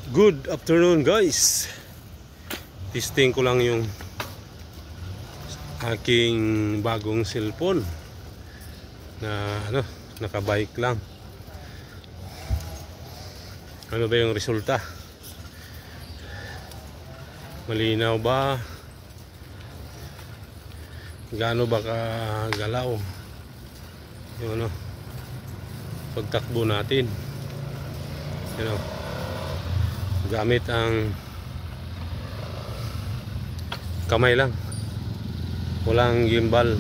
Good afternoon guys. Testing ko lang yung aking bagong cellphone na naka-bike lang. Ano ba yung resulta? Malinaw ba? Gaano ba kagalaw yung pagtakbo natin? Gamit ang kamay lang, walang gimbal.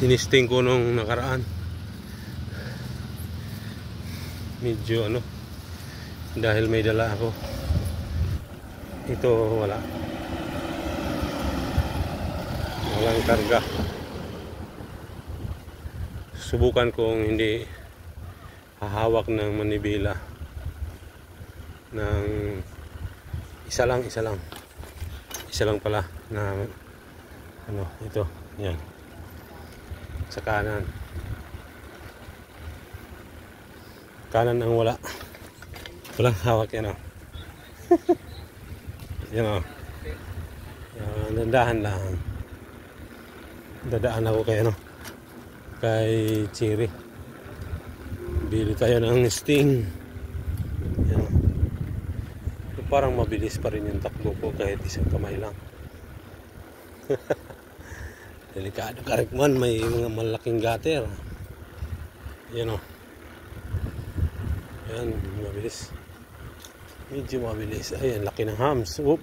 Tinisting ko nung nakaraan, medyo dahil may dala ako. Ito walang karga. Subukan kong hindi hahawak ng manibela ng isa lang pala na ito, yan, sa kanan ang walang hawak. Yan yan dandahan lang. Dadaan ako kay Cherry. Bili tayo ng Sting. Yan. Parang mabilis pa rin yung takbo ko kahit isang kamay lang. Delikado karikman, may mga malaking gutter. Yan yan, mabilis. Medyo mabilis. Ayan, laki ng hams. Up.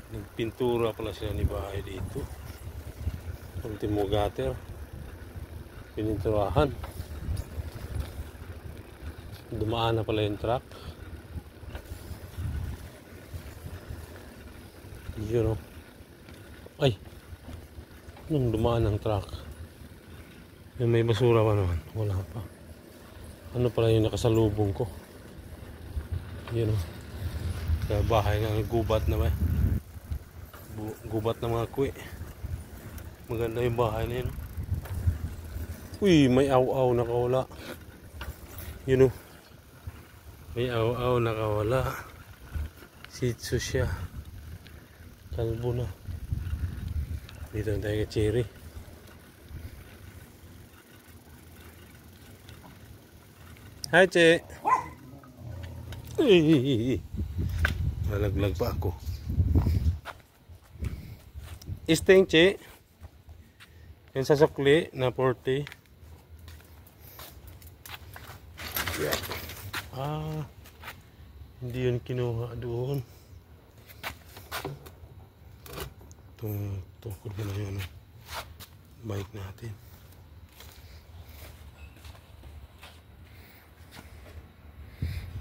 Nagpintura pala sila ni bahay dito. Ultimo gutter, pininturahan. Dumaan na pala yung truck. Yun ay, nung dumaan ng truck, yung may basura pa naman, wala pa. Ano pala yung nakasalubong ko? Yun sa bahay nga, gubat na ba? Gubat na mga kwe. Maganda yung bahay na yun. Uy, may aw-aw nakawala. Yun may aw-aw nakawala. Sitso siya. Kalbo na. Dito na tayo kay Cherry. Hi, Che. Uy, malaglag pa ako. Sting, Che. Yan sa sukli na 40. Yeah. Hindi yun kinuha doon. Tungkol mo na yun bike natin.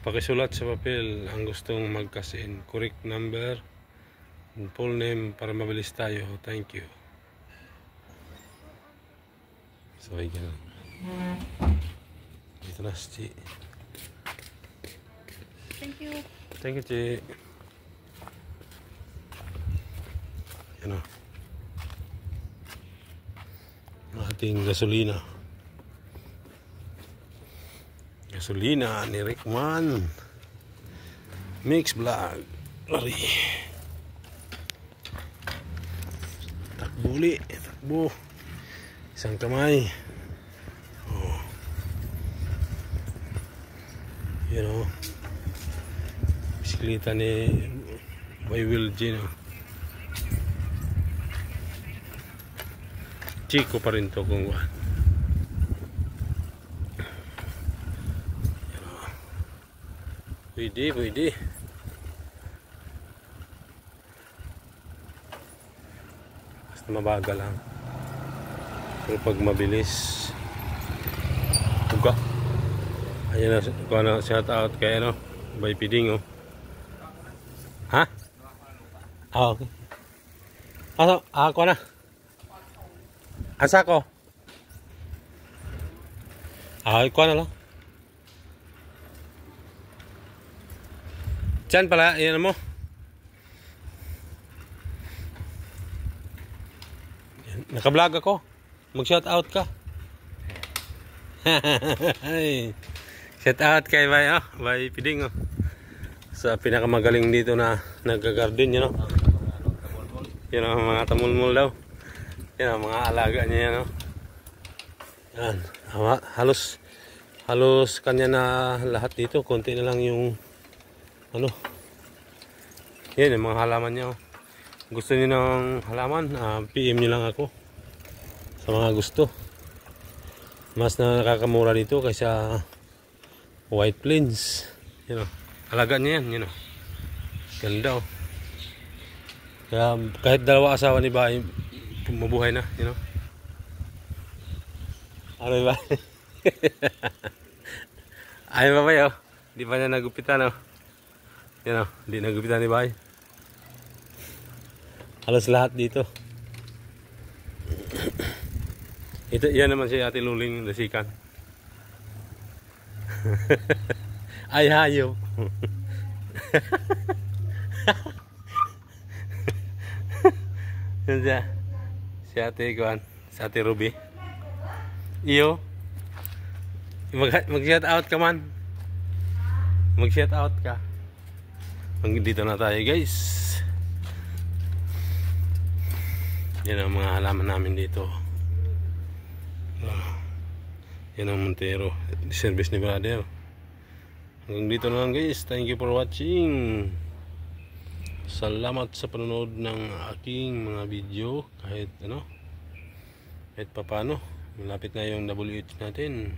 Pakisulat sa papel ang gustong magkasin, correct number and full name para mabilis tayo. Thank you. So, ganun. Dito na si Chi. Thank you. Thank you, Chi. Yan ang ating gasolina. Gasolina ni Rickman. Mix vlog. Lari. Takbuli. Takbo. Isang kamay. Bisikleta ni Will G. Chico pa rin to kung pwede. Basta mabagal lang. Pero pag mabilis, uga. Ayan na, shout out kay by Piding. Ha? Okay. Ako na. Asa ko? Ikaw na lang. Diyan pala, yan mo. Naka-vlog ako. Mag-shout out ka. Shout out kay Bay, oh. Bay Piding, oh. Sa pinakamagaling dito na nag-garden, you know. Yan ang mga tamulmul daw. Yan ang mga alaga niya, yan, oh. Yan. Halos kanya na lahat dito. Konti na lang yung ano. Yan, yung mga halaman niya, oh. Gusto niyo ng halaman, PM niyo lang ako. Sa mga gusto. Mas na nakakamura dito kaysa White Plains. You know, alaga niya yan, you know. Ganda, oh. Kaya kahit dalawa asawa ni Bay, mabuhay na, you know. Ano ba? Ay ba Bay, oh. Di pa niya nagupitan, oh. You know, di nagupitan ni Bay. Halos lahat dito. Ito, yan naman si Ate Luling Lasikan. Ay, hayop. Yan siya. Si Ate Kuan. Si Ate Ruby. Iyo. Mag-shout out ka man. Mag-shout out ka. Dito na tayo, guys. Yan ang mga halaman namin dito. Yan ang Montero service ni brother. Hanggang dito na lang, guys. Thank you for watching. Salamat sa panonood ng aking mga video. Kahit ano, kahit papano, malapit na yung WH natin.